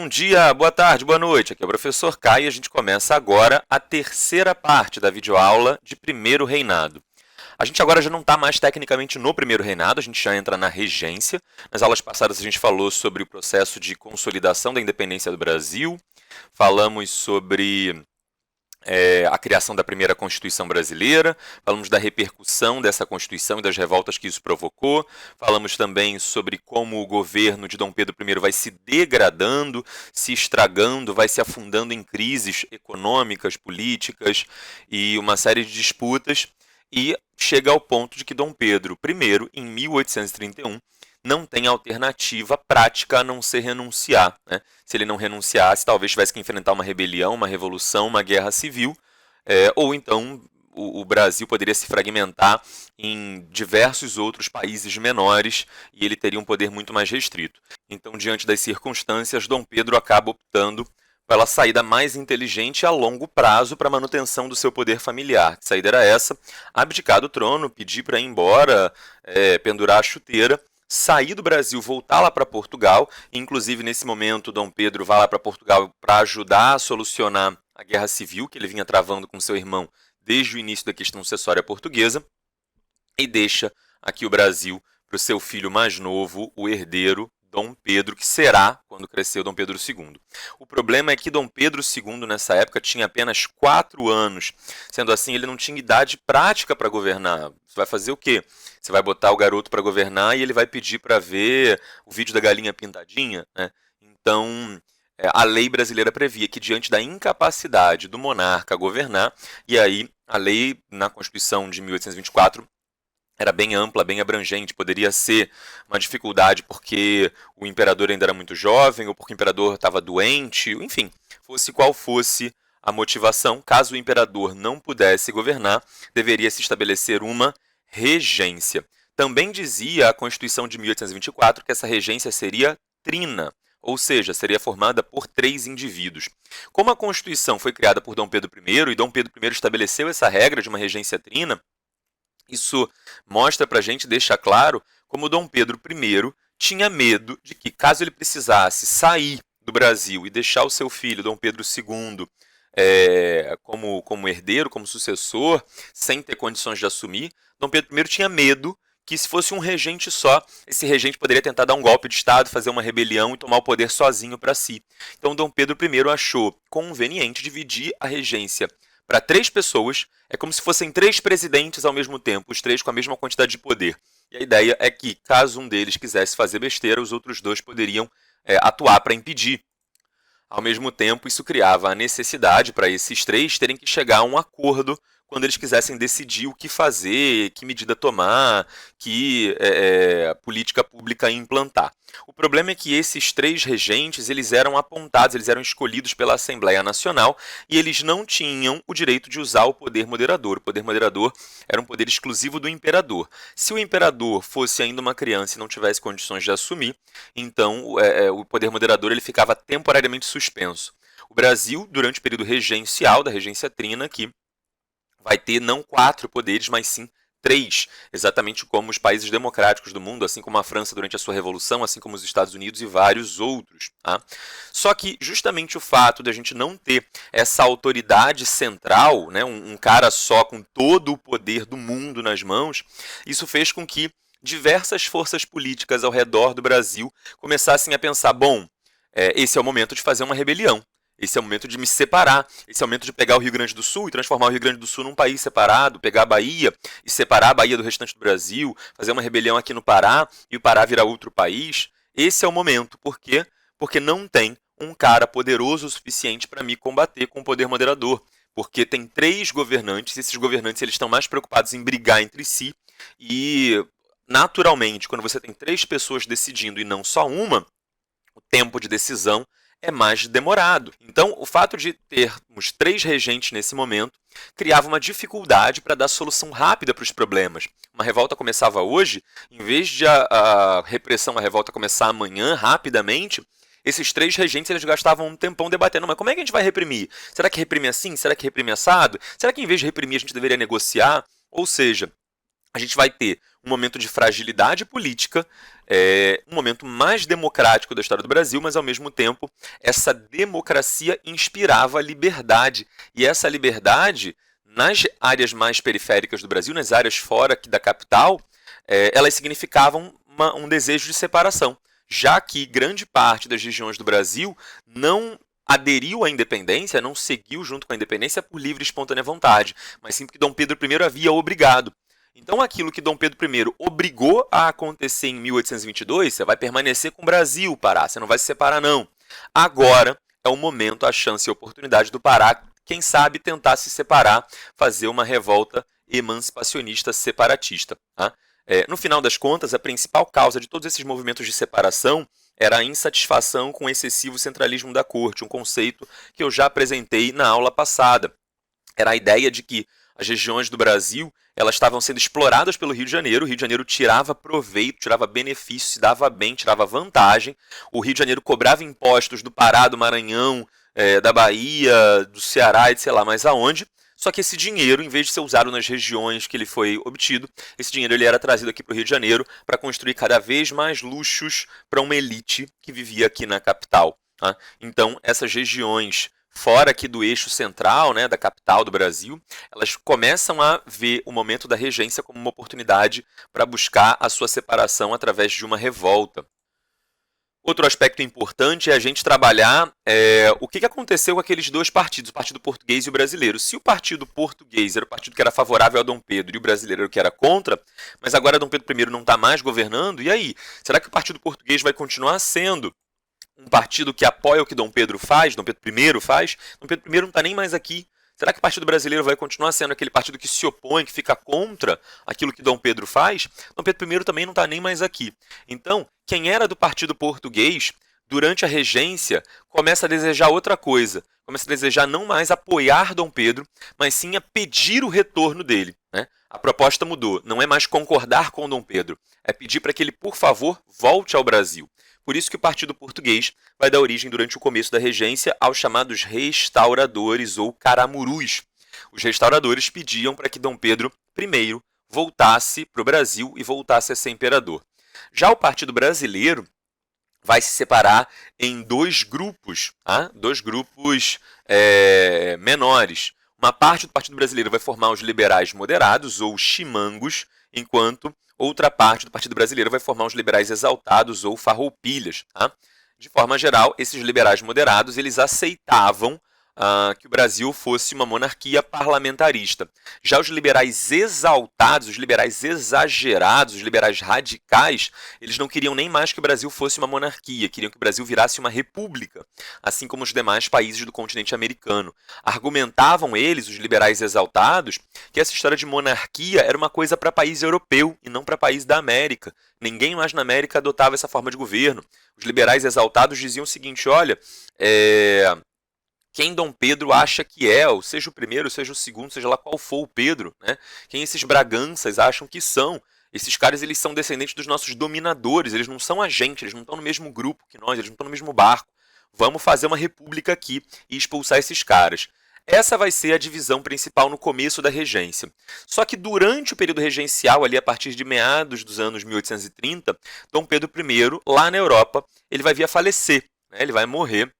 Bom dia, boa tarde, boa noite. Aqui é o professor Caio e a gente começa agora a terceira parte da videoaula de Primeiro Reinado. A gente agora já não está mais tecnicamente no Primeiro Reinado, a gente já entra na regência. Nas aulas passadas a gente falou sobre o processo de consolidação da independência do Brasil, falamos sobre a criação da primeira Constituição brasileira, falamos da repercussão dessa Constituição e das revoltas que isso provocou, falamos também sobre como o governo de Dom Pedro I vai se degradando, se estragando, vai se afundando em crises econômicas, políticas e uma série de disputas, e chega ao ponto de que Dom Pedro I, em 1831, não tem alternativa prática a não ser renunciar, né? Se ele não renunciasse, talvez tivesse que enfrentar uma rebelião, uma revolução, uma guerra civil, ou então o Brasil poderia se fragmentar em diversos outros países menores e ele teria um poder muito mais restrito. Então, diante das circunstâncias, Dom Pedro acaba optando pela saída mais inteligente a longo prazo para a manutenção do seu poder familiar. Que saída era essa? Abdicar do trono, pedir para ir embora, pendurar a chuteira, sair do Brasil, voltar lá para Portugal, e, inclusive nesse momento Dom Pedro vai lá para Portugal para ajudar a solucionar a guerra civil que ele vinha travando com seu irmão desde o início da questão sucessória portuguesa, e deixa aqui o Brasil para o seu filho mais novo, o herdeiro Dom Pedro, que será, quando cresceu, Dom Pedro II. O problema é que Dom Pedro II, nessa época, tinha apenas 4 anos. Sendo assim, ele não tinha idade prática para governar. Você vai fazer o quê? Você vai botar o garoto para governar e ele vai pedir para ver o vídeo da galinha pintadinha, né? Então, a lei brasileira previa que, diante da incapacidade do monarca governar, e aí a lei, na Constituição de 1824, era bem ampla, bem abrangente, poderia ser uma dificuldade porque o imperador ainda era muito jovem, ou porque o imperador estava doente, enfim, fosse qual fosse a motivação, caso o imperador não pudesse governar, deveria se estabelecer uma regência. Também dizia a Constituição de 1824 que essa regência seria trina, ou seja, seria formada por 3 indivíduos. Como a Constituição foi criada por Dom Pedro I, e Dom Pedro I estabeleceu essa regra de uma regência trina, isso mostra para a gente, deixa claro, como Dom Pedro I tinha medo de que, caso ele precisasse sair do Brasil e deixar o seu filho, Dom Pedro II, como herdeiro, como sucessor, sem ter condições de assumir, Dom Pedro I tinha medo que, se fosse um regente só, esse regente poderia tentar dar um golpe de Estado, fazer uma rebelião e tomar o poder sozinho para si. Então, Dom Pedro I achou conveniente dividir a regência para 3 pessoas, é como se fossem 3 presidentes ao mesmo tempo, os 3 com a mesma quantidade de poder. E a ideia é que, caso um deles quisesse fazer besteira, os outros 2 poderiam atuar para impedir. Ao mesmo tempo, isso criava a necessidade para esses 3 terem que chegar a um acordo quando eles quisessem decidir o que fazer, que medida tomar, que política pública implantar. O problema é que esses 3 regentes, eles eram apontados, eles eram escolhidos pela Assembleia Nacional e eles não tinham o direito de usar o poder moderador. O poder moderador era um poder exclusivo do imperador. Se o imperador fosse ainda uma criança e não tivesse condições de assumir, então o poder moderador ele ficava temporariamente suspenso. O Brasil, durante o período regencial, da regência trina, que vai ter não 4 poderes, mas sim 3, exatamente como os países democráticos do mundo, assim como a França durante a sua Revolução, assim como os Estados Unidos e vários outros. Tá? Só que justamente o fato de a gente não ter essa autoridade central, né, um cara só com todo o poder do mundo nas mãos, isso fez com que diversas forças políticas ao redor do Brasil começassem a pensar, bom, esse é o momento de fazer uma rebelião. Esse é o momento de me separar, esse é o momento de pegar o Rio Grande do Sul e transformar o Rio Grande do Sul num país separado, pegar a Bahia e separar a Bahia do restante do Brasil, fazer uma rebelião aqui no Pará e o Pará virar outro país. Esse é o momento. Por quê? Porque não tem um cara poderoso o suficiente para me combater com o poder moderador. Porque tem 3 governantes, e esses governantes eles estão mais preocupados em brigar entre si e, naturalmente, quando você tem 3 pessoas decidindo e não só uma, o tempo de decisão é mais demorado. Então, o fato de termos 3 regentes nesse momento criava uma dificuldade para dar solução rápida para os problemas. Uma revolta começava hoje, em vez de a repressão, a revolta começar amanhã, rapidamente, esses 3 regentes eles gastavam um tempão debatendo, mas como é que a gente vai reprimir? Será que reprime assim? Será que reprime assado? Será que em vez de reprimir a gente deveria negociar? Ou seja, a gente vai ter um momento de fragilidade política, um momento mais democrático da história do Brasil, mas ao mesmo tempo essa democracia inspirava a liberdade. E essa liberdade, nas áreas mais periféricas do Brasil, nas áreas fora aqui da capital, elas significavam um desejo de separação, já que grande parte das regiões do Brasil não aderiu à independência, não seguiu junto com a independência por livre e espontânea vontade, mas sim porque Dom Pedro I havia obrigado. Então, aquilo que Dom Pedro I obrigou a acontecer em 1822, você vai permanecer com o Brasil, Pará, você não vai se separar, não. Agora é o momento, a chance e a oportunidade do Pará, quem sabe, tentar se separar, fazer uma revolta emancipacionista separatista. Tá? No final das contas, a principal causa de todos esses movimentos de separação era a insatisfação com o excessivo centralismo da corte, um conceito que eu já apresentei na aula passada. Era a ideia de que as regiões do Brasil elas estavam sendo exploradas pelo Rio de Janeiro. O Rio de Janeiro tirava proveito, tirava benefício, se dava bem, tirava vantagem. O Rio de Janeiro cobrava impostos do Pará, do Maranhão, da Bahia, do Ceará e sei lá mais aonde. Só que esse dinheiro, em vez de ser usado nas regiões que ele foi obtido, esse dinheiro ele era trazido aqui para o Rio de Janeiro para construir cada vez mais luxos para uma elite que vivia aqui na capital. Tá? Então, essas regiões fora aqui do eixo central, né, da capital do Brasil, elas começam a ver o momento da regência como uma oportunidade para buscar a sua separação através de uma revolta. Outro aspecto importante é a gente trabalhar o que aconteceu com aqueles dois partidos, o Partido Português e o Brasileiro. Se o Partido Português era o partido que era favorável a Dom Pedro e o Brasileiro era o que era contra, mas agora Dom Pedro I não está mais governando, e aí? Será que o Partido Português vai continuar sendo um partido que apoia o que Dom Pedro faz, Dom Pedro I faz? Dom Pedro I não está nem mais aqui. Será que o Partido Brasileiro vai continuar sendo aquele partido que se opõe, que fica contra aquilo que Dom Pedro faz? Dom Pedro I também não está nem mais aqui. Então, quem era do Partido Português, durante a regência, começa a desejar outra coisa. Começa a desejar não mais apoiar Dom Pedro, mas sim a pedir o retorno dele. Né? A proposta mudou. Não é mais concordar com Dom Pedro. É pedir para que ele, por favor, volte ao Brasil. Por isso que o Partido Português vai dar origem, durante o começo da regência, aos chamados restauradores ou caramurus. Os restauradores pediam para que Dom Pedro I voltasse para o Brasil e voltasse a ser imperador. Já o Partido Brasileiro vai se separar em dois grupos, dois grupos menores. Uma parte do Partido Brasileiro vai formar os liberais moderados, ou chimangos, enquanto outra parte do Partido Brasileiro vai formar os liberais exaltados, ou farroupilhas. Tá? De forma geral, esses liberais moderados eles aceitavam que o Brasil fosse uma monarquia parlamentarista. Já os liberais exaltados, os liberais exagerados, os liberais radicais, eles não queriam nem mais que o Brasil fosse uma monarquia, queriam que o Brasil virasse uma república, assim como os demais países do continente americano. Argumentavam eles, os liberais exaltados, que essa história de monarquia era uma coisa para país europeu e não para país da América. Ninguém mais na América adotava essa forma de governo. Os liberais exaltados diziam o seguinte, olha, quem Dom Pedro acha que é, ou seja o primeiro, seja o segundo, seja lá qual for o Pedro, né? Quem esses Braganças acham que são? Esses caras eles são descendentes dos nossos dominadores, eles não são a gente, eles não estão no mesmo grupo que nós, eles não estão no mesmo barco. Vamos fazer uma república aqui e expulsar esses caras. Essa vai ser a divisão principal no começo da regência. Só que durante o período regencial, ali a partir de meados dos anos 1830, Dom Pedro I, lá na Europa, ele vai vir a falecer, né? Ele vai morrer.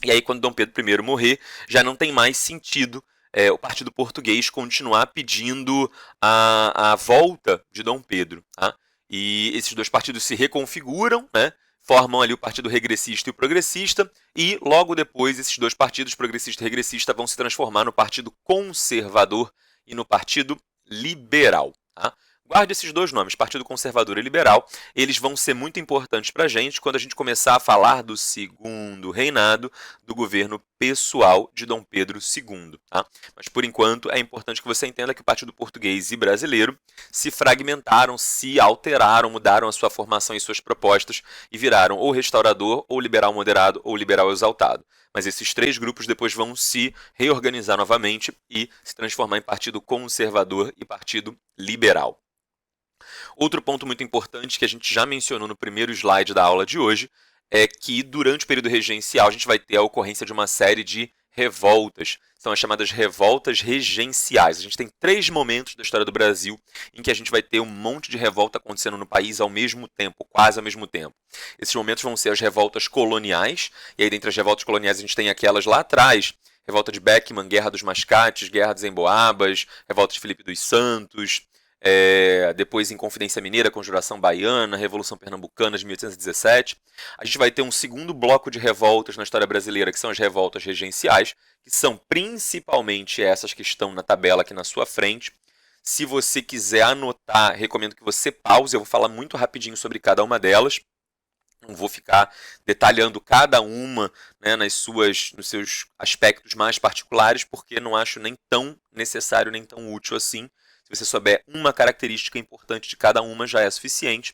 E aí, quando Dom Pedro I morrer, já não tem mais sentido o Partido Português continuar pedindo a volta de Dom Pedro. Tá? E esses dois partidos se reconfiguram, né? Formam ali o Partido Regressista e o Progressista, e logo depois esses dois partidos, progressista e regressista, vão se transformar no Partido Conservador e no Partido Liberal. Tá? Guarde esses dois nomes, Partido Conservador e Liberal, eles vão ser muito importantes para a gente quando a gente começar a falar do segundo reinado do governo pessoal de Dom Pedro II. Tá? Mas, por enquanto, é importante que você entenda que o Partido Português e Brasileiro se fragmentaram, se alteraram, mudaram a sua formação e suas propostas e viraram ou restaurador, ou liberal moderado, ou liberal exaltado. Mas esses três grupos depois vão se reorganizar novamente e se transformar em Partido Conservador e Partido Liberal. Outro ponto muito importante que a gente já mencionou no primeiro slide da aula de hoje é que durante o período regencial a gente vai ter a ocorrência de uma série de revoltas. São as chamadas revoltas regenciais. A gente tem 3 momentos da história do Brasil em que a gente vai ter um monte de revolta acontecendo no país ao mesmo tempo, quase ao mesmo tempo. Esses momentos vão ser as revoltas coloniais, e aí dentre as revoltas coloniais a gente tem aquelas lá atrás, Revolta de Beckman, Guerra dos Mascates, Guerra dos Emboabas, Revolta de Filipe dos Santos, depois Inconfidência Mineira, Conjuração Baiana, Revolução Pernambucana de 1817. A gente vai ter um segundo bloco de revoltas na história brasileira, que são as revoltas regenciais, que são principalmente essas que estão na tabela aqui na sua frente. Se você quiser anotar, recomendo que você pause, eu vou falar muito rapidinho sobre cada uma delas. Não vou ficar detalhando cada uma, né, nos seus aspectos mais particulares, porque não acho nem tão necessário, nem tão útil assim. Se você souber uma característica importante de cada uma, já é suficiente.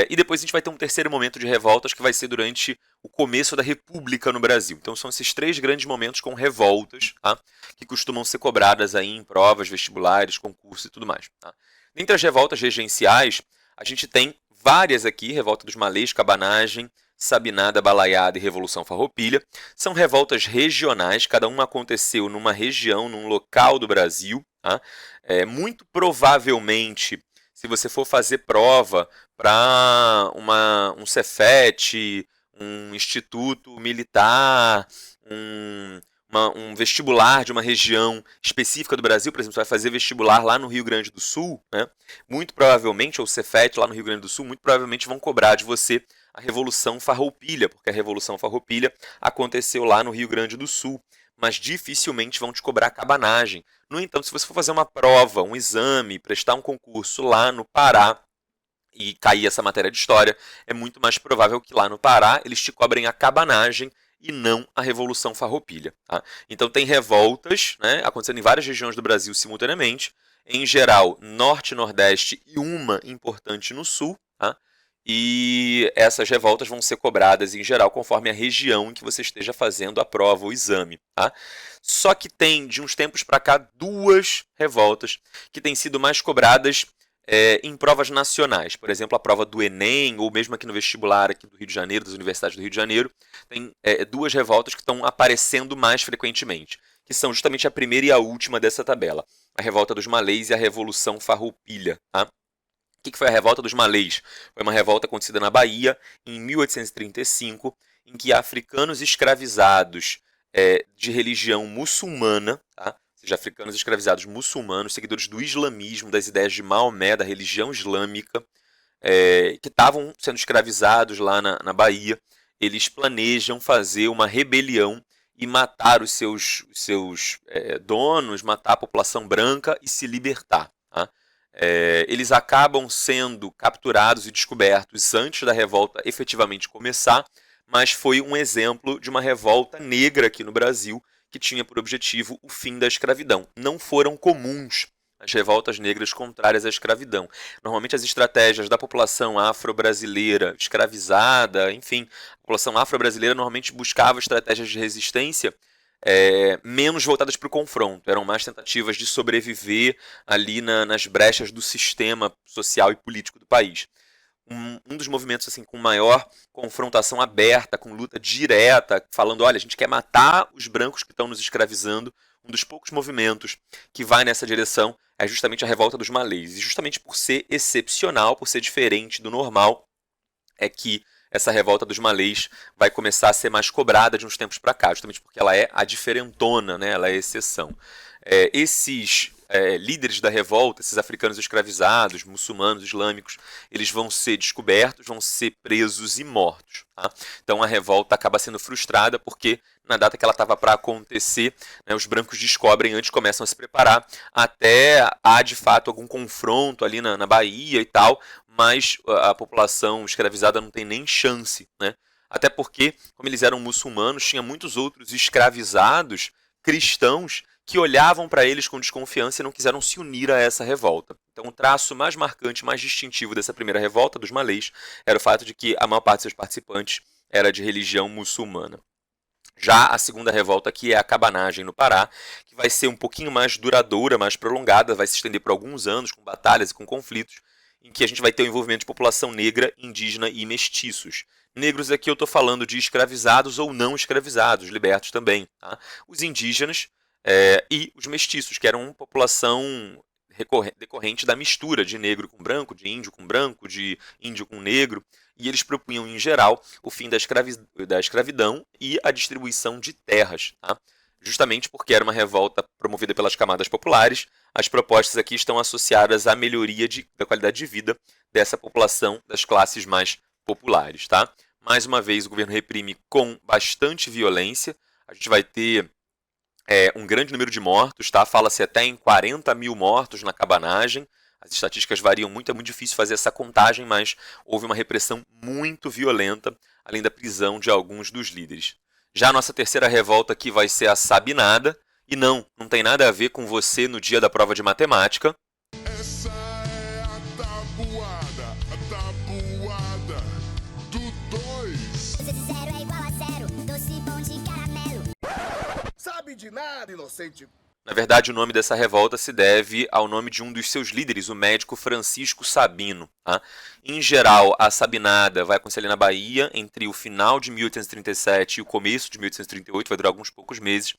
E depois a gente vai ter um terceiro momento de revoltas, que vai ser durante o começo da República no Brasil. Então são esses 3 grandes momentos com revoltas, tá, que costumam ser cobradas aí em provas, vestibulares, concursos e tudo mais. Tá. Dentre as revoltas regenciais, a gente tem várias aqui: Revolta dos Malês, Cabanagem, Sabinada, Balaiada e Revolução Farroupilha. São revoltas regionais, cada uma aconteceu numa região, num local do Brasil. Tá? Muito provavelmente, se você for fazer prova para um Cefet, um instituto militar, um vestibular de uma região específica do Brasil, por exemplo, você vai fazer vestibular lá no Rio Grande do Sul, né? Muito provavelmente, ou Cefet lá no Rio Grande do Sul, muito provavelmente vão cobrar de você a Revolução Farroupilha, porque a Revolução Farroupilha aconteceu lá no Rio Grande do Sul, mas dificilmente vão te cobrar a cabanagem. No entanto, se você for fazer uma prova, um exame, prestar um concurso lá no Pará e cair essa matéria de história, é muito mais provável que lá no Pará eles te cobrem a cabanagem e não a Revolução Farroupilha. Tá? Então tem revoltas, né, acontecendo em várias regiões do Brasil simultaneamente, em geral Norte e Nordeste e uma importante no Sul, tá? E essas revoltas vão ser cobradas em geral conforme a região em que você esteja fazendo a prova ou exame. Tá? Só que tem, de uns tempos para cá, 2 revoltas que têm sido mais cobradas em provas nacionais. Por exemplo, a prova do Enem, ou mesmo aqui no vestibular aqui do Rio de Janeiro, das universidades do Rio de Janeiro, tem 2 revoltas que estão aparecendo mais frequentemente, que são justamente a primeira e a última dessa tabela. A Revolta dos Malês e a Revolução Farroupilha. Tá? O que foi a Revolta dos Malês? Foi uma revolta acontecida na Bahia, em 1835, em que africanos escravizados de religião muçulmana, tá? Ou seja, africanos escravizados muçulmanos, seguidores do islamismo, das ideias de Maomé, da religião islâmica, que estavam sendo escravizados lá na Bahia, eles planejam fazer uma rebelião e matar os seus donos, matar a população branca e se libertar. Tá? Eles acabam sendo capturados e descobertos antes da revolta efetivamente começar, mas foi um exemplo de uma revolta negra aqui no Brasil que tinha por objetivo o fim da escravidão. Não foram comuns as revoltas negras contrárias à escravidão. Normalmente as estratégias da população afro-brasileira escravizada, enfim, a população afro-brasileira normalmente buscava estratégias de resistência menos voltadas para o confronto, eram mais tentativas de sobreviver ali nas brechas do sistema social e político do país. Um dos movimentos assim, com maior confrontação aberta, com luta direta, falando, olha, a gente quer matar os brancos que estão nos escravizando, um dos poucos movimentos que vai nessa direção é justamente a Revolta dos Malês. E justamente por ser excepcional, por ser diferente do normal, é que essa Revolta dos Malês vai começar a ser mais cobrada de uns tempos para cá, justamente porque ela é a diferentona, né? Ela é a exceção. Esses líderes da revolta, esses africanos escravizados, muçulmanos, islâmicos, eles vão ser descobertos, vão ser presos e mortos. Tá? Então a revolta acaba sendo frustrada porque na data que ela estava para acontecer, né, os brancos descobrem antes, começam a se preparar, até há de fato algum confronto ali na Bahia e tal, mas a população escravizada não tem nem chance, né? Até porque, como eles eram muçulmanos, tinha muitos outros escravizados cristãos que olhavam para eles com desconfiança e não quiseram se unir a essa revolta. Então o traço mais marcante, mais distintivo dessa primeira revolta dos malês era o fato de que a maior parte de seus participantes era de religião muçulmana. Já a segunda revolta aqui é a cabanagem no Pará, que vai ser um pouquinho mais duradoura, mais prolongada, vai se estender por alguns anos, com batalhas e com conflitos, em que a gente vai ter o envolvimento de população negra, indígena e mestiços. Negros aqui eu estou falando de escravizados ou não escravizados, libertos também. Tá? Os indígenas e os mestiços, que eram uma população decorrente da mistura de negro com branco, de índio com negro, e eles propunham, em geral, o fim da escravidão e a distribuição de terras. Tá? Justamente porque era uma revolta promovida pelas camadas populares, as propostas aqui estão associadas à melhoria da qualidade de vida dessa população das classes mais populares. Tá? Mais uma vez, o governo reprime com bastante violência. A gente vai ter um grande número de mortos, tá? Fala-se até em 40 mil mortos na cabanagem. As estatísticas variam muito, é muito difícil fazer essa contagem, mas houve uma repressão muito violenta, além da prisão de alguns dos líderes. Já a nossa terceira revolta aqui vai ser a Sabinada, e não tem nada a ver com você no dia da prova de matemática. Essa é a tabuada do 2. Zero é igual a zero, doce bom de caramelo. Sabe de nada, inocente. Na verdade, o nome dessa revolta se deve ao nome de um dos seus líderes, o médico Francisco Sabino. Tá? Em geral, a Sabinada vai acontecer ali na Bahia entre o final de 1837 e o começo de 1838, vai durar alguns poucos meses,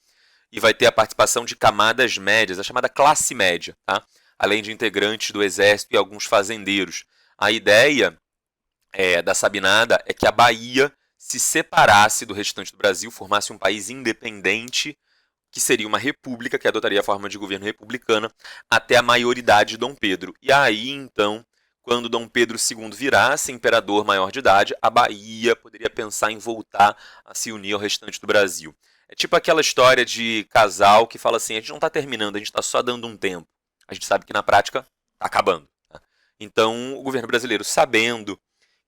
e vai ter a participação de camadas médias, a chamada classe média, tá? Além de integrantes do exército e alguns fazendeiros. A ideia da Sabinada é que a Bahia se separasse do restante do Brasil, formasse um país independente, que seria uma república, que adotaria a forma de governo republicana, até a maioridade de Dom Pedro. E aí, então, quando Dom Pedro II virasse imperador maior de idade, a Bahia poderia pensar em voltar a se unir ao restante do Brasil. É tipo aquela história de casal que fala assim, a gente não está terminando, a gente está só dando um tempo. A gente sabe que na prática está acabando. Tá? Então, o governo brasileiro, sabendo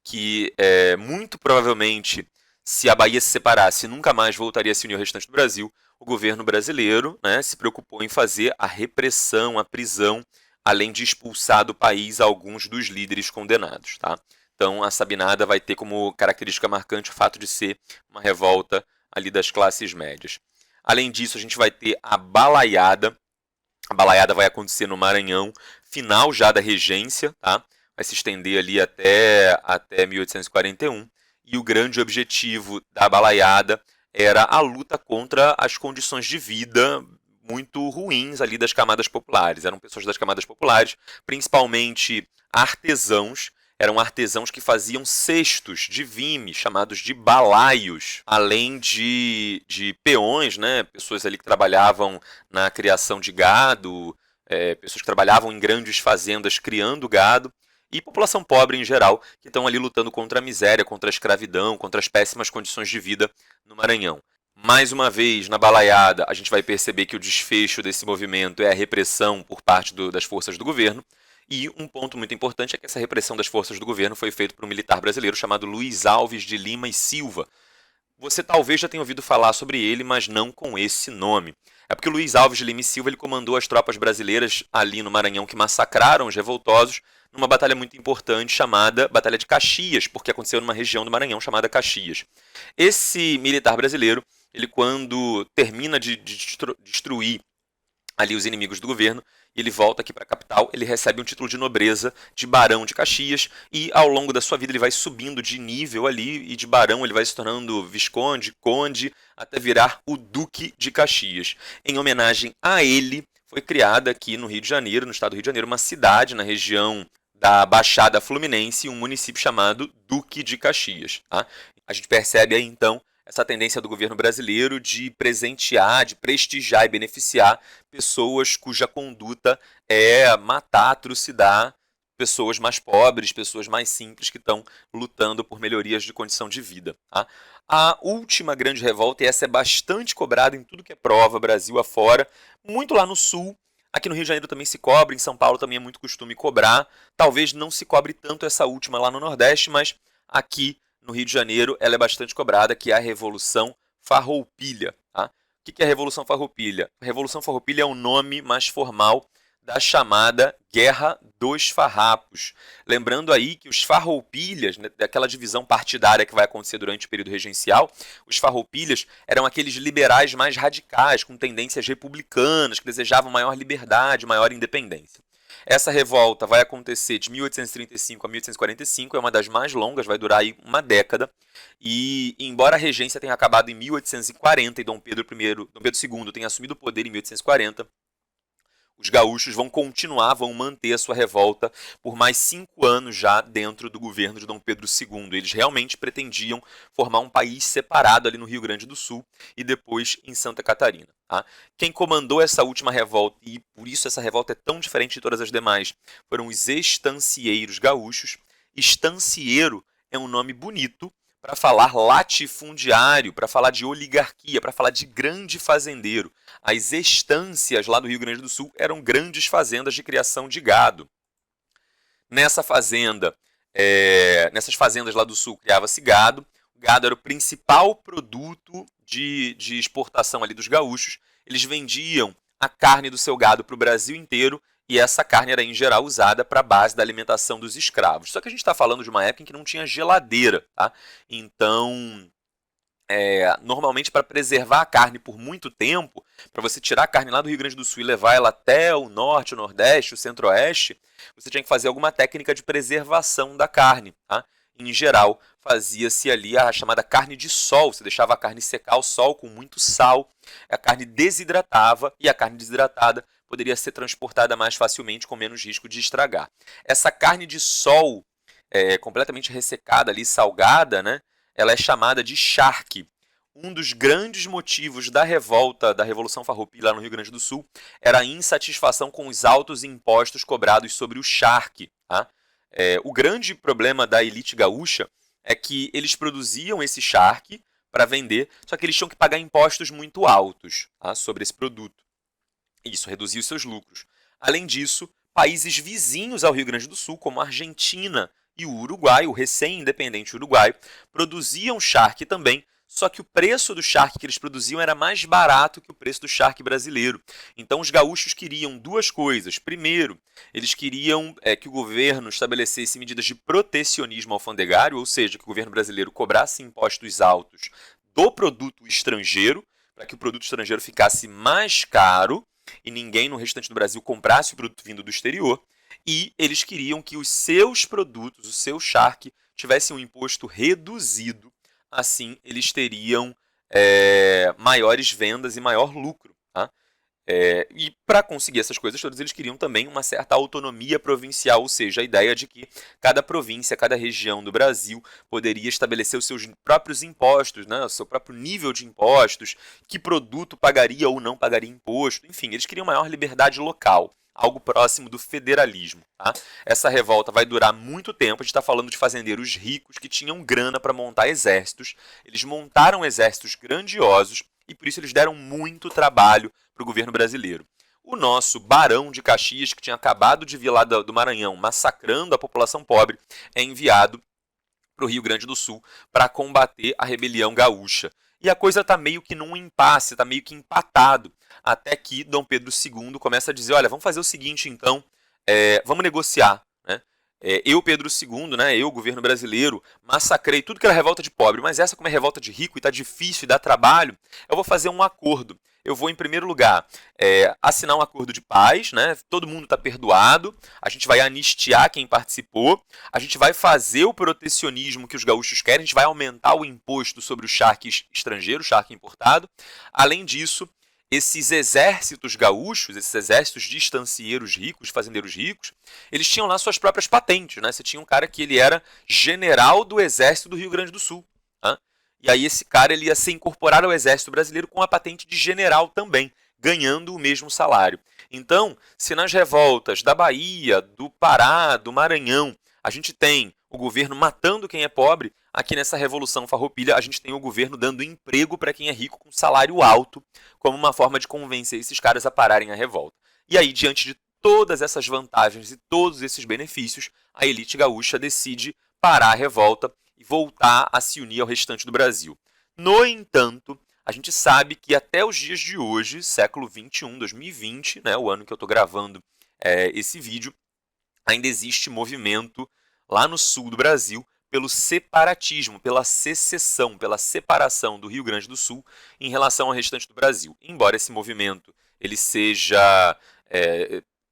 que muito provavelmente, se a Bahia se separasse, nunca mais voltaria a se unir ao restante do Brasil, o governo brasileiro, né, se preocupou em fazer a repressão, a prisão, além de expulsar do país alguns dos líderes condenados. Tá? Então, a Sabinada vai ter como característica marcante o fato de ser uma revolta ali das classes médias. Além disso, a gente vai ter a Balaiada. A Balaiada vai acontecer no Maranhão, final já da regência, tá? Vai se estender ali até 1841. E o grande objetivo da Balaiada era a luta contra as condições de vida muito ruins ali das camadas populares. Eram pessoas das camadas populares, principalmente artesãos. Eram artesãos que faziam cestos de vime, chamados de balaios, além de peões, né? Pessoas ali que trabalhavam na criação de gado, pessoas que trabalhavam em grandes fazendas criando gado, e população pobre em geral, que estão ali lutando contra a miséria, contra a escravidão, contra as péssimas condições de vida no Maranhão. Mais uma vez, na Balaiada, a gente vai perceber que o desfecho desse movimento é a repressão por parte das forças do governo, e um ponto muito importante é que essa repressão das forças do governo foi feita por um militar brasileiro chamado Luiz Alves de Lima e Silva. Você talvez já tenha ouvido falar sobre ele, mas não com esse nome. É porque o Luiz Alves de Lima e Silva ele comandou as tropas brasileiras ali no Maranhão que massacraram os revoltosos numa batalha muito importante chamada Batalha de Caxias, porque aconteceu numa região do Maranhão chamada Caxias. Esse militar brasileiro, ele quando termina de destruir ali os inimigos do governo, ele volta aqui para a capital, ele recebe um título de nobreza de barão de Caxias e ao longo da sua vida ele vai subindo de nível ali e de barão ele vai se tornando visconde, conde, até virar o duque de Caxias. Em homenagem a ele, foi criada aqui no Rio de Janeiro, no estado do Rio de Janeiro, uma cidade na região da Baixada Fluminense, um município chamado Duque de Caxias. Tá? A gente percebe aí então essa tendência do governo brasileiro de presentear, de prestigiar e beneficiar pessoas cuja conduta é matar, trucidar pessoas mais pobres, pessoas mais simples que estão lutando por melhorias de condição de vida. Tá? A última grande revolta, e essa é bastante cobrada em tudo que é prova, Brasil afora, muito lá no Sul, aqui no Rio de Janeiro também se cobra, em São Paulo também é muito costume cobrar, talvez não se cobre tanto essa última lá no Nordeste, mas aqui no Rio de Janeiro, ela é bastante cobrada, que é a Revolução Farroupilha. Tá? O que é a Revolução Farroupilha? A Revolução Farroupilha é o nome mais formal da chamada Guerra dos Farrapos. Lembrando aí que os farroupilhas, né, daquela divisão partidária que vai acontecer durante o período regencial, os farroupilhas eram aqueles liberais mais radicais, com tendências republicanas, que desejavam maior liberdade, maior independência. Essa revolta vai acontecer de 1835 a 1845, é uma das mais longas, vai durar aí uma década. E embora a regência tenha acabado em 1840 e Dom Pedro II tenha assumido o poder em 1840, os gaúchos vão continuar, vão manter a sua revolta por mais 5 anos já dentro do governo de Dom Pedro II. Eles realmente pretendiam formar um país separado ali no Rio Grande do Sul e depois em Santa Catarina. Tá? Quem comandou essa última revolta, e por isso essa revolta é tão diferente de todas as demais, foram os estancieiros gaúchos. Estancieiro é um nome bonito para falar latifundiário, para falar de oligarquia, para falar de grande fazendeiro. As estâncias lá do Rio Grande do Sul eram grandes fazendas de criação de gado. Nessas fazendas lá do Sul criava-se gado. O gado era o principal produto de exportação ali dos gaúchos. Eles vendiam a carne do seu gado para o Brasil inteiro e essa carne era, em geral, usada para a base da alimentação dos escravos. Só que a gente está falando de uma época em que não tinha geladeira, tá? Então, normalmente, para preservar a carne por muito tempo, para você tirar a carne lá do Rio Grande do Sul e levar ela até o norte, o nordeste, o centro-oeste, você tinha que fazer alguma técnica de preservação da carne, tá? Em geral, fazia-se ali a chamada carne de sol. Você deixava a carne secar ao sol com muito sal, a carne desidratava e a carne desidratada poderia ser transportada mais facilmente com menos risco de estragar. Essa carne de sol, completamente ressecada ali, salgada, né, ela é chamada de charque. Um dos grandes motivos da revolta, da Revolução Farroupilha lá no Rio Grande do Sul, era a insatisfação com os altos impostos cobrados sobre o charque. Tá? O grande problema da elite gaúcha é que eles produziam esse charque para vender, só que eles tinham que pagar impostos muito altos, tá, sobre esse produto. Isso reduzia os seus lucros. Além disso, países vizinhos ao Rio Grande do Sul, como a Argentina e o Uruguai, o recém-independente Uruguai, produziam charque também, só que o preço do charque que eles produziam era mais barato que o preço do charque brasileiro. Então os gaúchos queriam duas coisas. Primeiro, eles queriam que o governo estabelecesse medidas de protecionismo alfandegário, ou seja, que o governo brasileiro cobrasse impostos altos do produto estrangeiro, para que o produto estrangeiro ficasse mais caro e ninguém no restante do Brasil comprasse o produto vindo do exterior. E eles queriam que os seus produtos, o seu charque, tivessem um imposto reduzido. Assim, eles teriam maiores vendas e maior lucro. Tá? E para conseguir essas coisas todas, eles queriam também uma certa autonomia provincial, ou seja, a ideia de que cada província, cada região do Brasil poderia estabelecer os seus próprios impostos, né, o seu próprio nível de impostos, que produto pagaria ou não pagaria imposto. Enfim, eles queriam maior liberdade local, algo próximo do federalismo. Tá? Essa revolta vai durar muito tempo. A gente está falando de fazendeiros ricos que tinham grana para montar exércitos. Eles montaram exércitos grandiosos e por isso eles deram muito trabalho para o governo brasileiro. O nosso Barão de Caxias, que tinha acabado de vir lá do Maranhão, massacrando a população pobre, é enviado para o Rio Grande do Sul para combater a rebelião gaúcha. E a coisa está meio que num impasse, está meio que empatado, até que Dom Pedro II começa a dizer, olha, vamos fazer o seguinte então, vamos negociar. Né? Eu, Pedro II, né, eu, governo brasileiro, massacrei tudo que era revolta de pobre, mas essa como é revolta de rico e está difícil e dá trabalho, eu vou fazer um acordo. Eu vou, em primeiro lugar, assinar um acordo de paz, né? Todo mundo está perdoado, a gente vai anistiar quem participou, a gente vai fazer o protecionismo que os gaúchos querem, a gente vai aumentar o imposto sobre o charque estrangeiro, o charque importado. Além disso, esses exércitos gaúchos, esses exércitos de estancieiros ricos, fazendeiros ricos, eles tinham lá suas próprias patentes. Né? Você tinha um cara que ele era general do exército do Rio Grande do Sul. Tá? E aí esse cara ele ia ser incorporado ao exército brasileiro com a patente de general também, ganhando o mesmo salário. Então, se nas revoltas da Bahia, do Pará, do Maranhão, a gente tem o governo matando quem é pobre, aqui nessa Revolução Farroupilha a gente tem o governo dando emprego para quem é rico com salário alto, como uma forma de convencer esses caras a pararem a revolta. E aí, diante de todas essas vantagens e todos esses benefícios, a elite gaúcha decide parar a revolta e voltar a se unir ao restante do Brasil. No entanto, a gente sabe que até os dias de hoje, século XXI, 2020, né, o ano que eu estou gravando esse vídeo, ainda existe movimento lá no sul do Brasil pelo separatismo, pela secessão, pela separação do Rio Grande do Sul em relação ao restante do Brasil. Embora esse movimento ele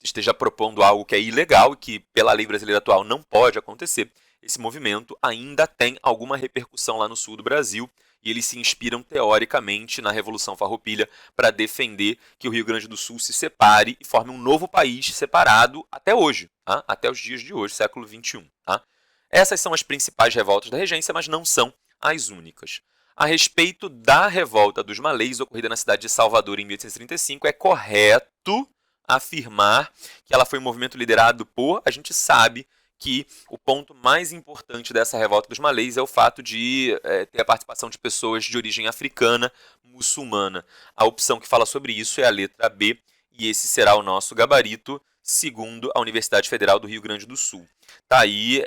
esteja propondo algo que é ilegal e que, pela lei brasileira atual, não pode acontecer, esse movimento ainda tem alguma repercussão lá no sul do Brasil e eles se inspiram teoricamente na Revolução Farroupilha para defender que o Rio Grande do Sul se separe e forme um novo país separado até hoje, tá? Até os dias de hoje, século XXI. Tá? Essas são as principais revoltas da regência, mas não são as únicas. A respeito da revolta dos malês ocorrida na cidade de Salvador em 1835, é correto afirmar que ela foi um movimento liderado por, a gente sabe que o ponto mais importante dessa revolta dos malês é o fato de ter a participação de pessoas de origem africana, muçulmana. A opção que fala sobre isso é a letra B, e esse será o nosso gabarito, segundo a Universidade Federal do Rio Grande do Sul. Tá aí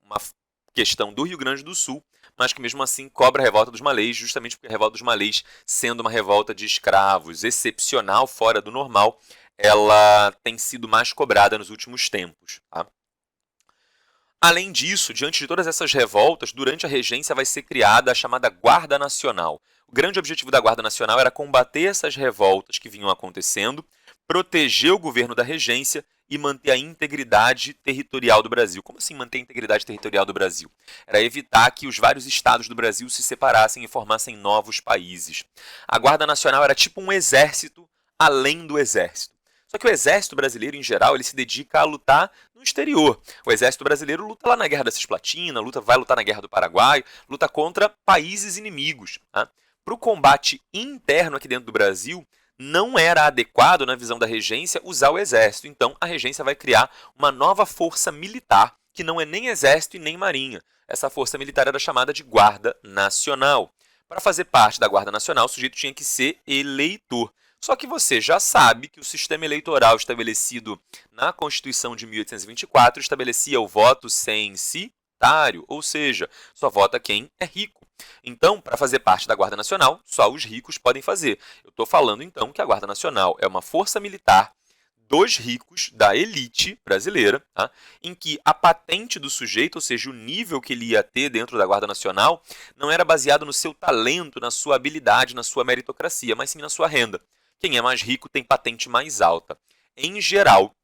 uma questão do Rio Grande do Sul, mas que mesmo assim cobra a revolta dos malês, justamente porque a revolta dos malês, sendo uma revolta de escravos excepcional, fora do normal, ela tem sido mais cobrada nos últimos tempos. Tá? Além disso, diante de todas essas revoltas, durante a regência vai ser criada a chamada Guarda Nacional. O grande objetivo da Guarda Nacional era combater essas revoltas que vinham acontecendo, proteger o governo da regência e manter a integridade territorial do Brasil. Como assim manter a integridade territorial do Brasil? Era evitar que os vários estados do Brasil se separassem e formassem novos países. A Guarda Nacional era tipo um exército além do exército. Só que o exército brasileiro, em geral, ele se dedica a lutar no exterior. O exército brasileiro luta lá na Guerra da Cisplatina, vai lutar na Guerra do Paraguai, luta contra países inimigos. Tá? Para o combate interno aqui dentro do Brasil, não era adequado, na visão da regência, usar o exército. Então, a regência vai criar uma nova força militar, que não é nem exército e nem marinha. Essa força militar era chamada de Guarda Nacional. Para fazer parte da Guarda Nacional, o sujeito tinha que ser eleitor. Só que você já sabe que o sistema eleitoral estabelecido na Constituição de 1824 estabelecia o voto censitário, ou seja, só vota quem é rico. Então, para fazer parte da Guarda Nacional, só os ricos podem fazer. Eu estou falando, então, que a Guarda Nacional é uma força militar dos ricos, da elite brasileira, tá? Em que a patente do sujeito, ou seja, o nível que ele ia ter dentro da Guarda Nacional, não era baseado no seu talento, na sua habilidade, na sua meritocracia, mas sim na sua renda. Quem é mais rico tem patente mais alta. Em geral,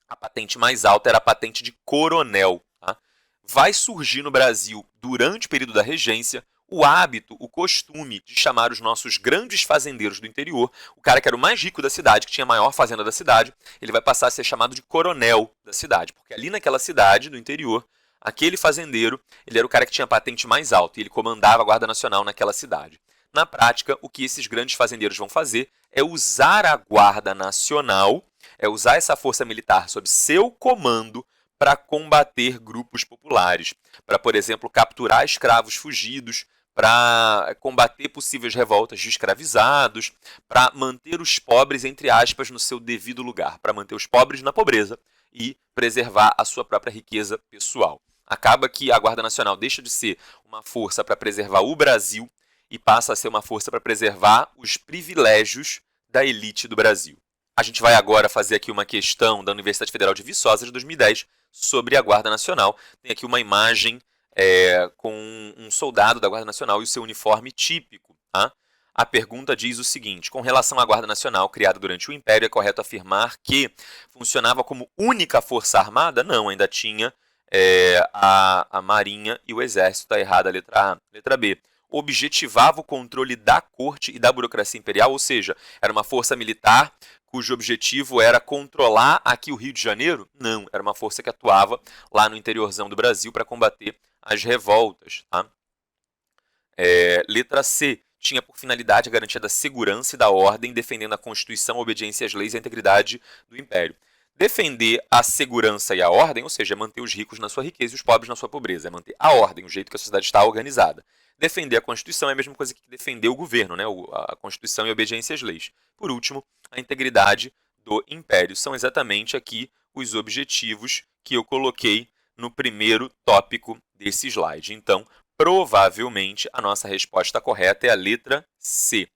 a patente mais alta era a patente de coronel. Tá? Vai surgir no Brasil, durante o período da regência, o hábito, o costume de chamar os nossos grandes fazendeiros do interior, o cara que era o mais rico da cidade, que tinha a maior fazenda da cidade, ele vai passar a ser chamado de coronel da cidade. Porque ali naquela cidade, do interior, aquele fazendeiro, ele era o cara que tinha a patente mais alta e ele comandava a Guarda Nacional naquela cidade. Na prática, o que esses grandes fazendeiros vão fazer é usar a Guarda Nacional, é usar essa força militar sob seu comando para combater grupos populares, para, por exemplo, capturar escravos fugidos, para combater possíveis revoltas de escravizados, para manter os pobres, entre aspas, no seu devido lugar, para manter os pobres na pobreza e preservar a sua própria riqueza pessoal. Acaba que a Guarda Nacional deixa de ser uma força para preservar o Brasil e passa a ser uma força para preservar os privilégios da elite do Brasil. A gente vai agora fazer aqui uma questão da Universidade Federal de Viçosa de 2010 sobre a Guarda Nacional. Tem aqui uma imagem com um soldado da Guarda Nacional e o seu uniforme típico. Tá? A pergunta diz o seguinte: com relação à Guarda Nacional criada durante o Império, é correto afirmar que funcionava como única força armada? Não, ainda tinha a Marinha e o Exército. Está errada a letra A. Letra B. Objetivava o controle da corte e da burocracia imperial, ou seja, era uma força militar cujo objetivo era controlar aqui o Rio de Janeiro? Não, era uma força que atuava lá no interiorzão do Brasil para combater as revoltas. Tá? Letra C. Tinha por finalidade a garantia da segurança e da ordem, defendendo a Constituição, a obediência às leis e a integridade do Império. Defender a segurança e a ordem, ou seja, manter os ricos na sua riqueza e os pobres na sua pobreza, é manter a ordem, o jeito que a sociedade está organizada. Defender a Constituição é a mesma coisa que defender o governo, né? A Constituição e a obediência às leis. Por último, a integridade do Império. São exatamente aqui os objetivos que eu coloquei no primeiro tópico desse slide. Então, provavelmente, a nossa resposta correta é a letra C.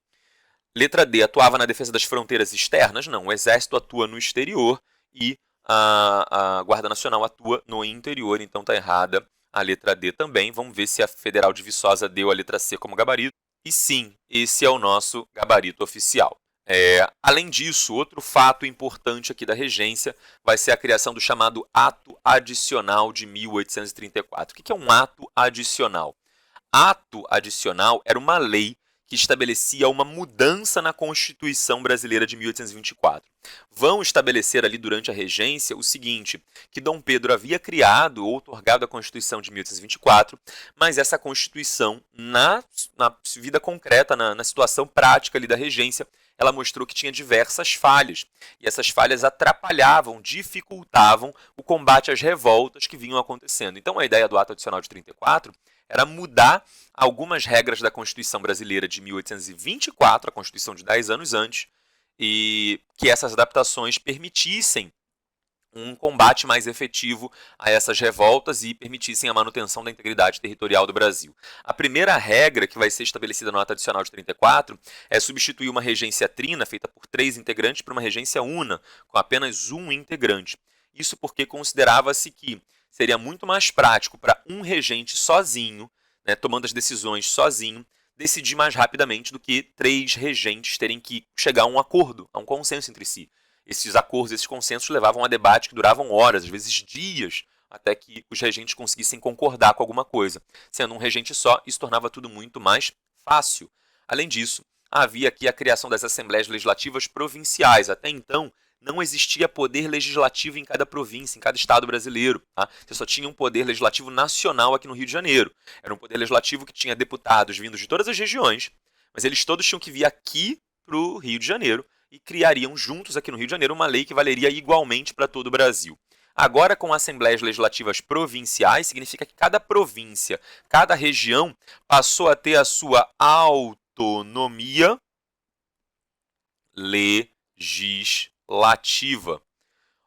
Letra D. Atuava na defesa das fronteiras externas? Não. O Exército atua no exterior e a Guarda Nacional atua no interior. Então, está errada a letra D também. Vamos ver se a Federal de Viçosa deu a letra C como gabarito. E sim, esse é o nosso gabarito oficial. Além disso, outro fato importante aqui da regência vai ser a criação do chamado Ato Adicional de 1834. O que é um ato adicional? Ato adicional era uma lei que estabelecia uma mudança na Constituição Brasileira de 1824. Vão estabelecer ali durante a regência o seguinte, que Dom Pedro havia criado ou outorgado a Constituição de 1824, mas essa Constituição, na vida concreta, na situação prática ali da regência, ela mostrou que tinha diversas falhas, e essas falhas atrapalhavam, dificultavam o combate às revoltas que vinham acontecendo. Então a ideia do Ato Adicional de 34 era mudar algumas regras da Constituição Brasileira de 1824, a Constituição de 10 anos antes, e que essas adaptações permitissem um combate mais efetivo a essas revoltas e permitissem a manutenção da integridade territorial do Brasil. A primeira regra que vai ser estabelecida no Ato Adicional de 34 é substituir uma regência trina, feita por 3 integrantes, por uma regência una, com apenas um integrante. Isso porque considerava-se que seria muito mais prático para um regente sozinho, né, tomando as decisões sozinho, decidir mais rapidamente do que 3 regentes terem que chegar a um acordo, a um consenso entre si. Esses acordos, esses consensos levavam a debates que duravam horas, às vezes dias, até que os regentes conseguissem concordar com alguma coisa. Sendo um regente só, isso tornava tudo muito mais fácil. Além disso, havia aqui a criação das Assembleias Legislativas Provinciais. Até então, não existia poder legislativo em cada província, em cada estado brasileiro. Tá? Você só tinha um poder legislativo nacional aqui no Rio de Janeiro. Era um poder legislativo que tinha deputados vindos de todas as regiões, mas eles todos tinham que vir aqui para o Rio de Janeiro e criariam juntos aqui no Rio de Janeiro uma lei que valeria igualmente para todo o Brasil. Agora, com assembleias legislativas provinciais, significa que cada província, cada região passou a ter a sua autonomia legislativa.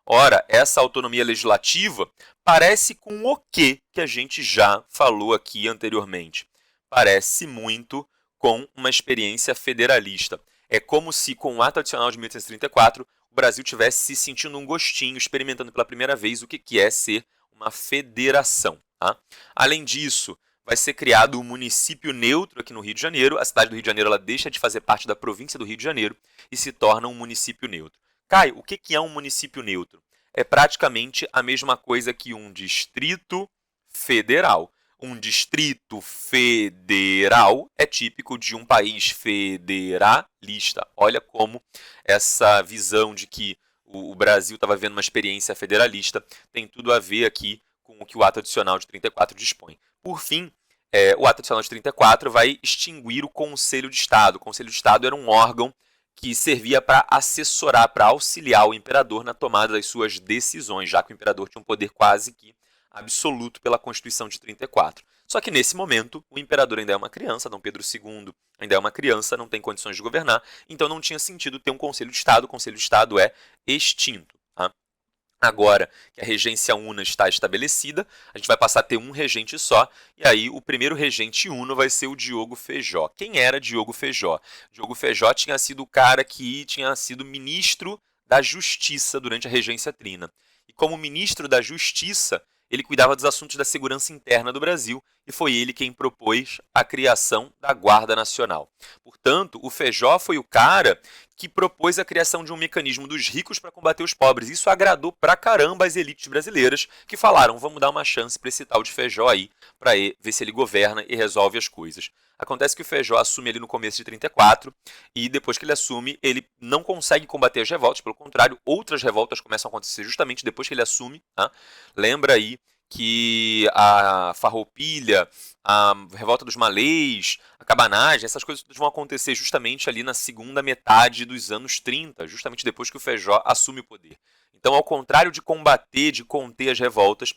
Ora, essa autonomia legislativa parece com o que a gente já falou aqui anteriormente. Parece muito com uma experiência federalista. É como se, com o Ato Adicional de 1834, o Brasil tivesse se sentindo um gostinho, experimentando pela primeira vez o que é ser uma federação. Tá? Além disso, vai ser criado um município neutro aqui no Rio de Janeiro. A cidade do Rio de Janeiro ela deixa de fazer parte da província do Rio de Janeiro e se torna um município neutro. Caio, o que é um município neutro? É praticamente a mesma coisa que um distrito federal. Um distrito federal é típico de um país federalista. Olha como essa visão de que o Brasil estava vendo uma experiência federalista tem tudo a ver aqui com o que o Ato Adicional de 34 dispõe. Por fim, o Ato Adicional de 34 vai extinguir o Conselho de Estado. O Conselho de Estado era um órgão que servia para assessorar, para auxiliar o imperador na tomada das suas decisões, já que o imperador tinha um poder quase que absoluto pela Constituição de 34. Só que nesse momento, o imperador ainda é uma criança, Dom Pedro II ainda é uma criança, não tem condições de governar, então não tinha sentido ter um Conselho de Estado, o Conselho de Estado é extinto. Tá? Agora que a regência una está estabelecida, a gente vai passar a ter um regente só, e aí o primeiro regente uno vai ser o Diogo Feijó. Quem era Diogo Feijó? Diogo Feijó tinha sido o cara que tinha sido ministro da Justiça durante a regência trina. E como ministro da Justiça, ele cuidava dos assuntos da segurança interna do Brasil e foi ele quem propôs a criação da Guarda Nacional. Portanto, o Feijó foi o cara que propôs a criação de um mecanismo dos ricos para combater os pobres. Isso agradou pra caramba as elites brasileiras que falaram, vamos dar uma chance para esse tal de Feijó aí, para ver se ele governa e resolve as coisas. Acontece que o Feijó assume ali no começo de 34 e depois que ele assume, ele não consegue combater as revoltas, pelo contrário, outras revoltas começam a acontecer justamente depois que ele assume. Tá? Lembra aí que a Farroupilha, a Revolta dos Malês, a Cabanagem, essas coisas vão acontecer justamente ali na segunda metade dos anos 30, justamente depois que o Feijó assume o poder. Então, ao contrário de combater, de conter as revoltas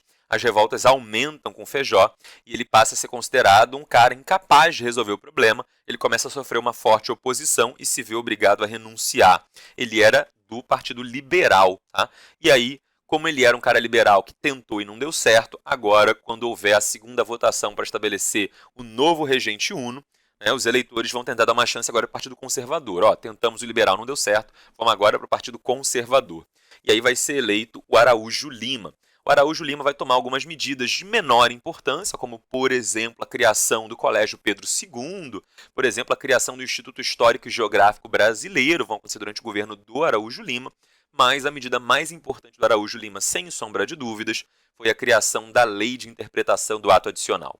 aumentam com o Feijó e ele passa a ser considerado um cara incapaz de resolver o problema. Ele começa a sofrer uma forte oposição e se vê obrigado a renunciar. Ele era do Partido Liberal. Tá? E aí, como ele era um cara liberal que tentou e não deu certo, agora, quando houver a segunda votação para estabelecer o novo regente uno, né, os eleitores vão tentar dar uma chance agora para o Partido Conservador. Ó, tentamos o liberal, não deu certo, vamos agora para o Partido Conservador. E aí vai ser eleito o Araújo Lima. o Araújo Lima vai tomar algumas medidas de menor importância, como, por exemplo, a criação do Colégio Pedro II, por exemplo, a criação do Instituto Histórico e Geográfico Brasileiro, vão acontecer durante o governo do Araújo Lima, mas a medida mais importante do Araújo Lima, sem sombra de dúvidas, foi a criação da Lei de Interpretação do Ato Adicional.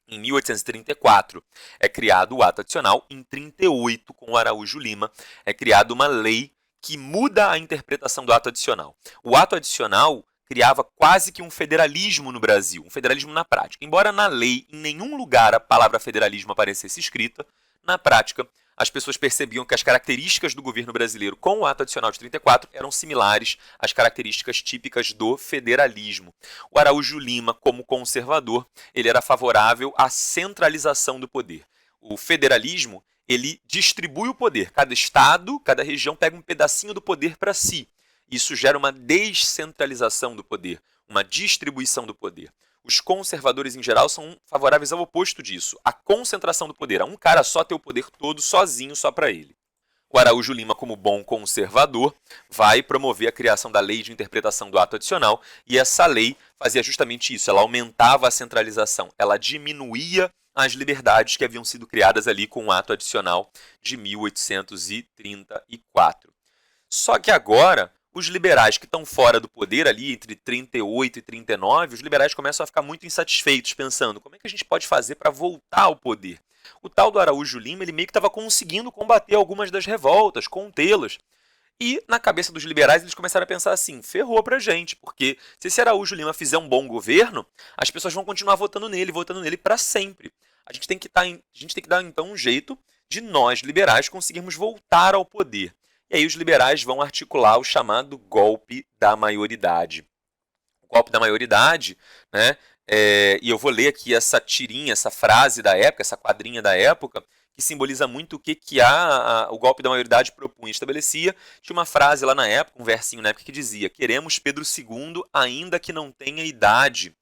Em 1834 é criado o Ato Adicional, em 1938, com o Araújo Lima, é criada uma lei que muda a interpretação do Ato Adicional. O Ato Adicional criava quase que um federalismo no Brasil, um federalismo na prática. Embora na lei, em nenhum lugar, a palavra federalismo aparecesse escrita, na prática, as pessoas percebiam que as características do governo brasileiro com o Ato Adicional de 34 eram similares às características típicas do federalismo. O Araújo Lima, como conservador, ele era favorável à centralização do poder. O federalismo, ele distribui o poder. Cada estado, cada região pega um pedacinho do poder para si. Isso gera uma descentralização do poder, uma distribuição do poder. Os conservadores, em geral, são favoráveis ao oposto disso, a concentração do poder, a um cara só ter o poder todo sozinho, só para ele. O Araújo Lima, como bom conservador, vai promover a criação da Lei de Interpretação do Ato Adicional, e essa lei fazia justamente isso, ela aumentava a centralização, ela diminuía as liberdades que haviam sido criadas ali com o Ato Adicional de 1834. Só que agora, os liberais que estão fora do poder, ali entre 38 e 39, os liberais começam a ficar muito insatisfeitos, pensando como é que a gente pode fazer para voltar ao poder. O tal do Araújo Lima, ele meio que estava conseguindo combater algumas das revoltas, contê-las. E na cabeça dos liberais eles começaram a pensar assim, ferrou pra gente, porque se esse Araújo Lima fizer um bom governo, as pessoas vão continuar votando nele para sempre. A gente tem que dar então um jeito de nós, liberais, conseguirmos voltar ao poder. E aí os liberais vão articular o chamado golpe da maioridade. O golpe da maioridade, né? E eu vou ler aqui essa tirinha, essa frase da época, essa quadrinha da época, que simboliza muito o que o golpe da maioridade propunha. Estabelecia, tinha uma frase lá na época, um versinho na época que dizia: queremos Pedro II, ainda que não tenha idade.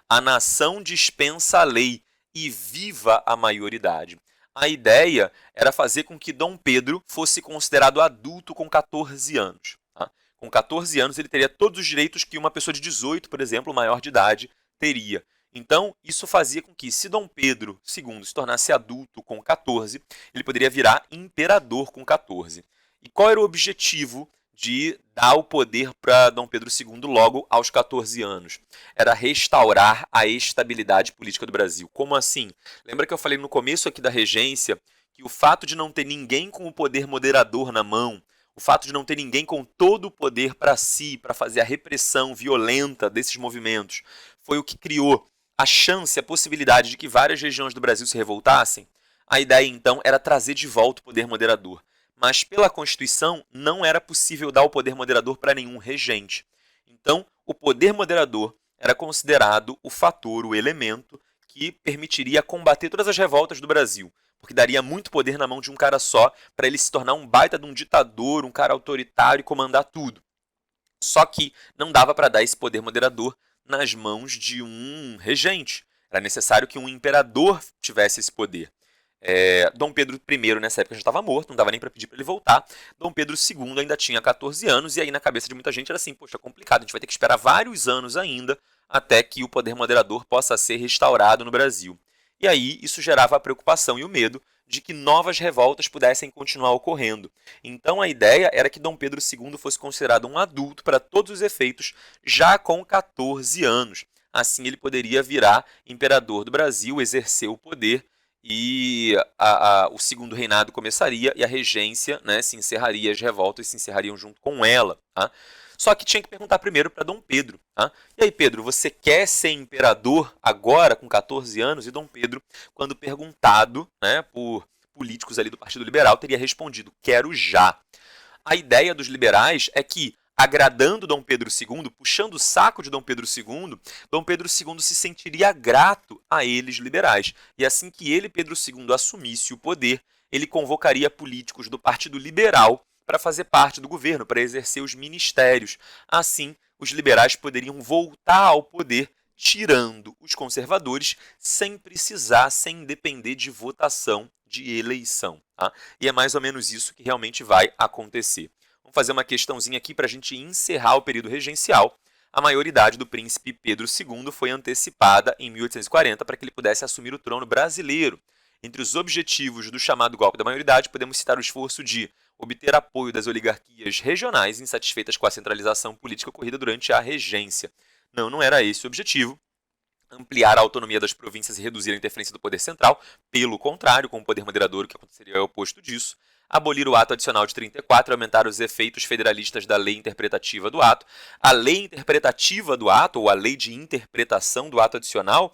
A nação dispensa a lei e viva a maioridade. A ideia era fazer com que Dom Pedro fosse considerado adulto com 14 anos. Tá? Com 14 anos, ele teria todos os direitos que uma pessoa de 18, por exemplo, maior de idade, teria. Então, isso fazia com que, se Dom Pedro II se tornasse adulto com 14, ele poderia virar imperador com 14. E qual era o objetivo de dar o poder para Dom Pedro II logo aos 14 anos? Era restaurar a estabilidade política do Brasil. Como assim? Lembra que eu falei no começo aqui da regência que o fato de não ter ninguém com o poder moderador na mão, o fato de não ter ninguém com todo o poder para si, para fazer a repressão violenta desses movimentos, foi o que criou a chance, a possibilidade de que várias regiões do Brasil se revoltassem? A ideia, então, era trazer de volta o poder moderador. Mas, pela Constituição, não era possível dar o poder moderador para nenhum regente. Então, o poder moderador era considerado o fator, o elemento, que permitiria combater todas as revoltas do Brasil, porque daria muito poder na mão de um cara só, para ele se tornar um baita de um ditador, um cara autoritário e comandar tudo. Só que não dava para dar esse poder moderador nas mãos de um regente. Era necessário que um imperador tivesse esse poder. Dom Pedro I nessa época já estava morto, não dava nem para pedir para ele voltar. Dom Pedro II ainda tinha 14 anos e aí na cabeça de muita gente era assim, poxa, complicado, a gente vai ter que esperar vários anos ainda até que o poder moderador possa ser restaurado no Brasil. E aí isso gerava a preocupação e o medo de que novas revoltas pudessem continuar ocorrendo. Então a ideia era que Dom Pedro II fosse considerado um adulto para todos os efeitos já com 14 anos. Assim ele poderia virar imperador do Brasil, exercer o poder e o segundo reinado começaria e a regência, né, se encerraria, as revoltas se encerrariam junto com ela. Tá? Só que tinha que perguntar primeiro para Dom Pedro. Tá? E aí, Pedro, você quer ser imperador agora, com 14 anos? E Dom Pedro, quando perguntado, né, por políticos ali do Partido Liberal, teria respondido: quero já. A ideia dos liberais é que, agradando Dom Pedro II, puxando o saco de Dom Pedro II, Dom Pedro II se sentiria grato a eles liberais. E assim que ele, Pedro II, assumisse o poder, ele convocaria políticos do Partido Liberal para fazer parte do governo, para exercer os ministérios. Assim, os liberais poderiam voltar ao poder, tirando os conservadores, sem precisar, sem depender de votação de eleição. Tá? E é mais ou menos isso que realmente vai acontecer. Vamos fazer uma questãozinha aqui para a gente encerrar o período regencial. a maioridade do príncipe Pedro II foi antecipada em 1840 para que ele pudesse assumir o trono brasileiro. Entre os objetivos do chamado golpe da maioridade, podemos citar o esforço de obter apoio das oligarquias regionais insatisfeitas com a centralização política ocorrida durante a regência. Não era esse o objetivo. Ampliar a autonomia das províncias e reduzir a interferência do poder central. Pelo contrário, com o poder moderador, o que aconteceria é o oposto disso. Abolir o ato adicional de 34 e aumentar os efeitos federalistas da lei interpretativa do ato. A lei interpretativa do ato, ou a lei de interpretação do ato adicional,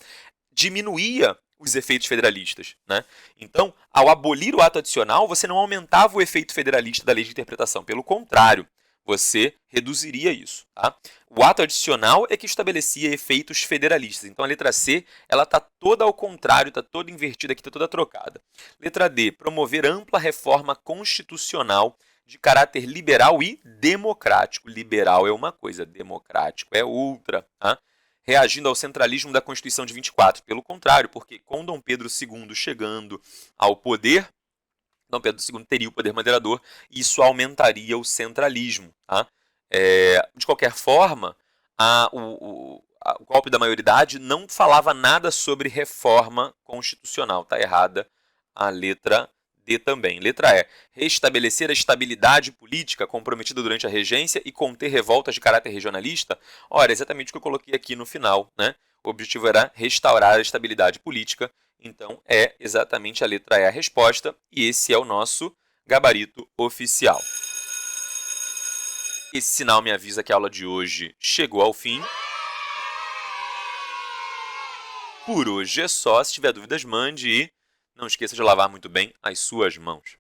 diminuía os efeitos federalistas, né? Então, ao abolir o ato adicional, você não aumentava o efeito federalista da lei de interpretação. Pelo contrário, você reduziria isso. Tá? O ato adicional é que estabelecia efeitos federalistas. Então, a letra C ela está toda ao contrário, está toda invertida aqui, está toda trocada. Letra D, promover ampla reforma constitucional de caráter liberal e democrático. Liberal é uma coisa, democrático é outra. Tá? Reagindo ao centralismo da Constituição de 24. Pelo contrário, porque com Dom Pedro II chegando ao poder, Dom Pedro II teria o poder moderador e isso aumentaria o centralismo. Tá? De qualquer forma, o golpe da maioridade não falava nada sobre reforma constitucional. Está errada a letra D também. Letra E. Restabelecer a estabilidade política comprometida durante a regência e conter revoltas de caráter regionalista. Ora, exatamente o que eu coloquei aqui no final, né? O objetivo era restaurar a estabilidade política. Então, é exatamente a letra E a resposta. E esse é o nosso gabarito oficial. Esse sinal me avisa que a aula de hoje chegou ao fim. Por hoje é só. Se tiver dúvidas, mande e não esqueça de lavar muito bem as suas mãos.